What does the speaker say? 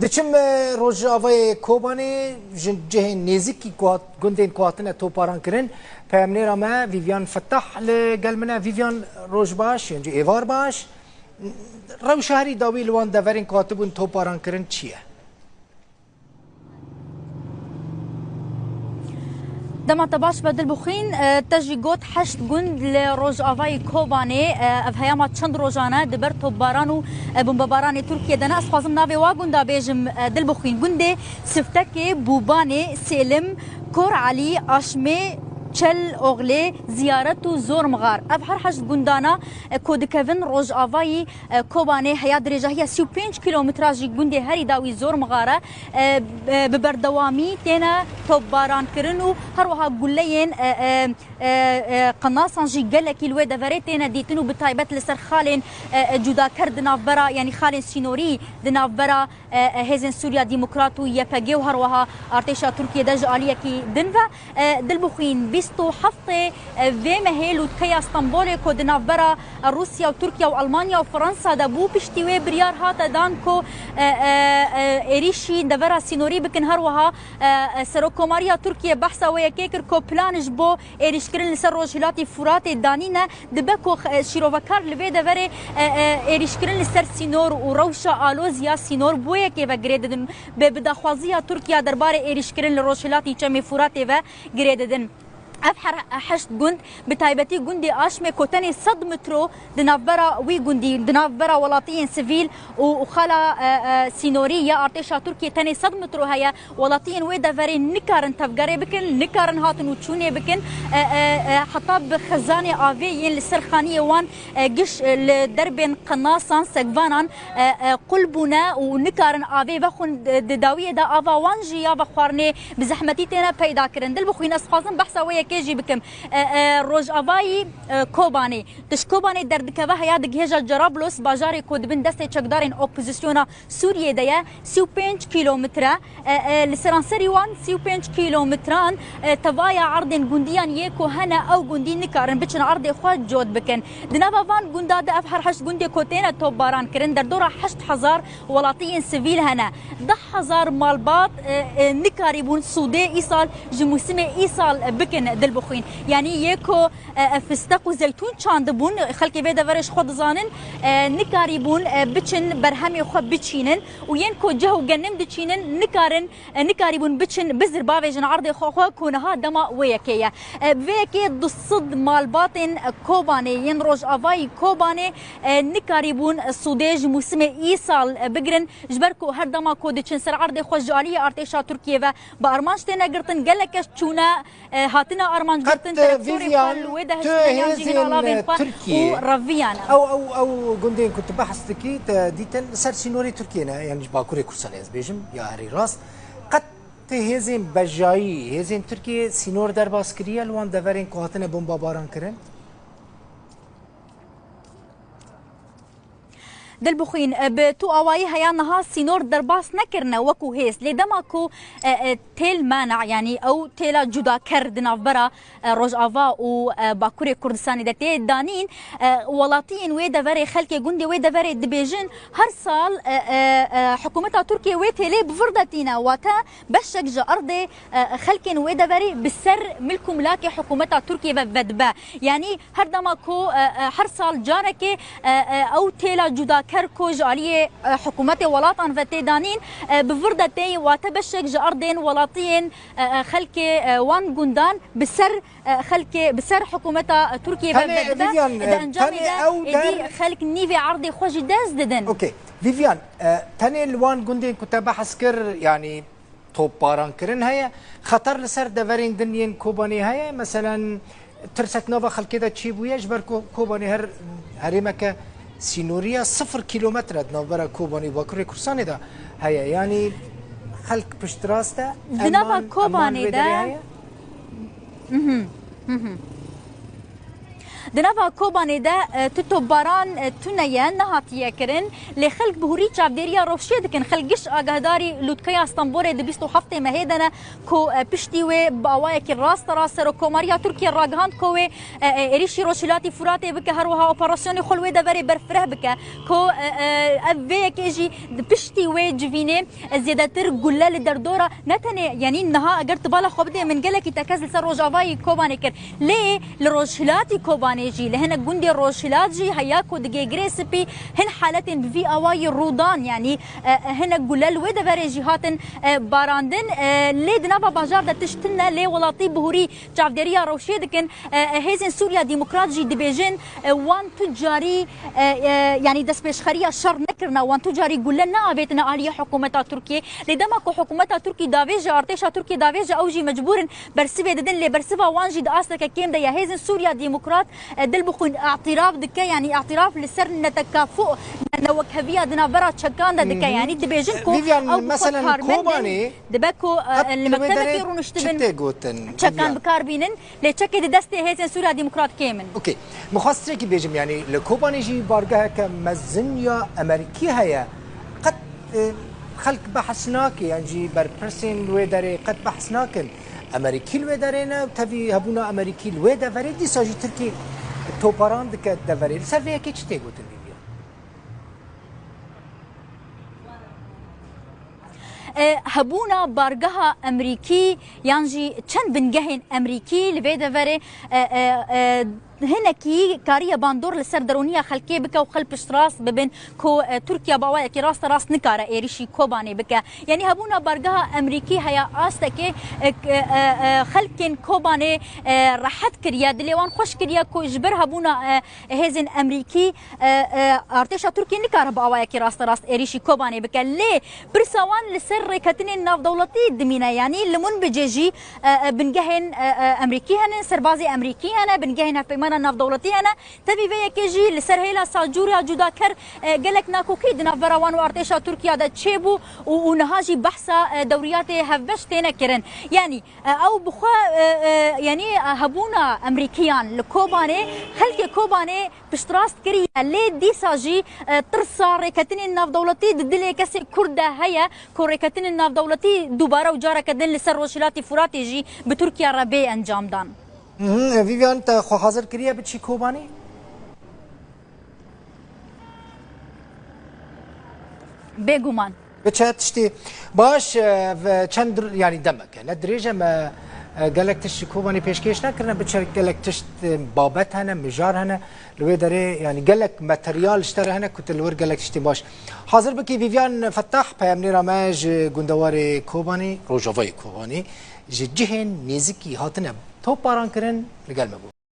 دچم روجاوی کوبانی جه نزیکی گندین کواتنه توپاران کرن پیامنی رامه ویویان فتح لگلمنه ویویان روج باش یعنی ایوار باش رو شهری داوی لوان دورین کاتبون توپاران کرن چیه؟ دما تباش بدل بخين تجي قوت حشت جند لروج افاي كوباني افهياما تشند روجانا دبرتو بارانو بمباراني تركيا دنا اسخازم نافي واغوندا بيجم دل بخين جندي سفتكي بوباني سلم كور علي اشمي چل اوغلی زیارت و زور مغار اف هر حشت گندانا کود کوین روج آوایی کوبانه هیا درجه هیا 35 کیلومتراژی گنده هری داوی زور مغاره ببردوامی تینا توب باران کرن و هر وها گلین قناصان جی گلکی الوی دفره تینا دیتنو بتایبت لسر خالین جدا کرد نافبرا یعنی خالین سینوری دنافبرا هزن سوریا دیموکراتو یپگی و هر وها ارتشا ترکیه دج آلیه کی دنفا دلبخین بیستو هفته و مهل و تکیا استانبول کو دنافبرا روسیا و ترکیه و آلمانیا و فرانسا دبو پشتیوی بریار هات دان کو ایریشی دورا سینوری بکن هر وها سروکوماریا ترکیه بحثا و یکیکر کو پلانش بو ایریش کرن لسر روجهلاتی فرات دانینا دبکو شیروکار لوی دوره ایریش کرن لسر سینور و روشا آلوزیا سینور بو یکی و گریددن به بداخوازی ترکیه درباره ایریش کرن لروجهلاتی چمی فرات و گریددن افحر حشت جند بتايبتي جندي اشمي كوتاني صد مترو دنافبرا وي جندي دنافبرا ولاتين سيفيل وخلا سينورية ارتشا تركيا تاني صد مترو هيا ولاتين وي دافري نكارن تفقاري بكن نكارن هاتن وتشوني بكن حتى بخزاني افي للسرخانية وان قش لدربين قناصان سقفانان قلبنا ونكارن افي بخون داوية دا افا وانجيا بخوارني بزحمتي تينا بيدا كرن دل بخوين اسخازن بحثا ويا كيجي بكم روج افاي كوباني تش كوباني دردكبه هيا دغهجا جرابلس باجاري كود بن دسته چقدارين اوبوزيسيونا سوريا ديا 35 كيلومتر لسرانسري وان 35 كيلومتران تبايا عرض جنديان يكو هنا او جندي نكارن بچن عرض خو جود بكن دنافا فان جنداد افحر حشت جندي كوتينا توباران كرن دردورا حشت حزار ولاتين سيفيل هنا 10000 مالبات نكاريبون سودي ايصال جموسمه ايصال بكن دلبخين يعني يكو فستق وزيتون چاندبون خلقي بيدا ورش خود زانن نكاريبون بچن برهمي خو بچينن وينكو جهو جنم دچينن نكاريبون بچن بزر باوجن عرض خو كونها دما ويكيا ويكي دصد مالباتن كوباني ين روج افاي كوباني نكاريبون سوديج موسم ايصال بگرن جبركو هر دما كو دچن سر عرض خو جاليه ارتشا تركيا بارمانش تنا گرتن گلكش چونا هاتنا ارمان جرتن فيفيان تركيا ورافيان او جندين كنت بحث تكي ديتن سر سينوري تركيا يعني باكوري كورسانيز بيجم يا هري راست قد هزين بجاي هزين تركيا سينور در باسكريا لوان دورين كو هاتنا بومبا باران كرن دلبخين بتو اواي هيا نها سينور درباس نكرنا وكو هيس لدماكو تيل مانع يعني او تيلا جدا كرد نافبرا روج افا و باكوري كردستاني دتي دانين ولاتين ويدا فري خلكي جندي ويدا فري دبيجن هر سال حكومتها تركيا ويتلي بفردتينا واتا بشك جا ارضي خلكين ويدا فري بالسر ملكم لاكي حكومتها تركيا بدبا يعني هر دماكو هر سال جاركي او تيلا جدا كركو جاليه حكومتي ولاتان فتيدانين بفردتي واتبشك جاردين ولاتين خلكي وان جندان بسر خلكي بسر حكومتها تركيا بدي خلك نيفي عرضي خوش داز ددن اوكي فيفيان تاني الوان جندين كنت بحث كر يعني توب باران كرن هيا خطر لسر دفرين دنيين كوباني هيا مثلا ترسك نوفا خلكي دا تشيبو يجبر كوباني هريمك سينوريا 0 كيلومتر نوبرا كوباني باكوري كورساني دا هيا يعني خلق بشتراستا دنافا كوباني دا دنابا كوباني دا تتو باران تونيا نهاتيا كرن لخلق بهوري چافديريا روشيد كن خلقش آگهداري لوتكيا اسطنبول دي 27 مهيدنا كو پشتي و باوايا كي راست راست سروكوماريا تركيا راگهاند كو اريشي روشيلاتي فراتي بك هروها اوبراسيوني خلوي دا بري برفره بك كو افي كيجي پشتي و جوينه زيادتر گلال دردورا نتني يعني نها اگر تبالا خبدي من قالك تكز لسر روجافاي كوباني كر ليه لروشيلاتي كوباني جي لهنا جندي روشيلات جي هياكو دقي جريسبي هن حالات بفي اواي رودان يعني هنا جلال ودا بري جهات باراندن ليه دنابا باجار دا تشتنا ليه ولاطي بهوري چافدريا روشيد كن هيزن سوريا ديمقراط جي دبيجن وان تجاري يعني دس بشخريه شر نكرنا وان تجاري قلنا بيتنا عليا حكومه تركيا لدمكو حكومه تركيا دافيجا ارتيشا تركيا دافيجا اوجي مجبور برسبه ددن لي برسبه وانجي د اصلك كيم دا يا هيزن سوريا ديمقراط دلبخون اعتراف دكا يعني اعتراف لسر نتكافؤ نوكهبيه دنا برا تشكان دكا يعني دبيجنكو او مثلا كوباني دبكو المكتبه كيرون اشتبن تشكان بكاربينن لتشكي دستي هيزن سوريا ديمقراط كيمن اوكي مخصص كي بيجم يعني لكوباني جي بارجها كمزنيا امريكي هيا قد خلق بحثناك يعني جي بربرسين ويداري قد بحثناكن امريكي الويدارينا تبي هبونا امريكي الويدا فريدي ساجي تركي توباران دك دفري سافيا كي تشتي قوتن هبونا بارجها امريكي يعني چند بنجهن امريكي لبيدا فري هنا كي كاريا باندور لسر درونية خلكي بكا وخل بشتراس ببن كو تركيا باوايا كي راس راس نكارا ايريشي كوباني بكا يعني هبونا بارجها امريكي هيا استكي خلكن كوباني راحت كريا دليوان خوش كريا كو اجبر هبونا هيزن امريكي ارتيشا تركي نكارا باوايا كي راس راس ايريشي كوباني بكا ليه برسوان لسر كتنين ناف دولتي دمينا يعني لمن بجيجي بنجهن امريكي هن سربازي امريكي هنا بنجهن في ناف دولتي انا تبي فيا كيجي لسرهيلا ساجوريا جوداكر قالك ناكو كيد نافراوان وارتيشا تركيا دا تشيبو ونهاجي بحثا دورياتي هفبش تينا كرن يعني او بخوا يعني هبونا امريكيان لكوباني خلك كوباني بشتراست كريا لي دي ساجي ترسا ريكتين ناف دولتي ددلي كسي كردا هيا كوريكتين ناف دولتي دوباره وجاره كدن لسر روشيلاتي فراتي جي بتركيا ربي انجام دان فيفيان انت خو حاضر كريا بتشي كوباني بيجومان بتشات تشتي باش چند يعني دمك ندريجه ما قالك تشتي كوباني بيشكيش نكرنا بتشارك قالك تشت بابت هنا مجار هنا لو دري يعني قالك ماتريال اشترى هنا كنت الور قالك تشتي باش حاضر بكي فيفيان فتح بيامني رماج گوندواري كوباني روجافاي كوباني جهن نيزكي هاتنا تو باران كرن لقال مبو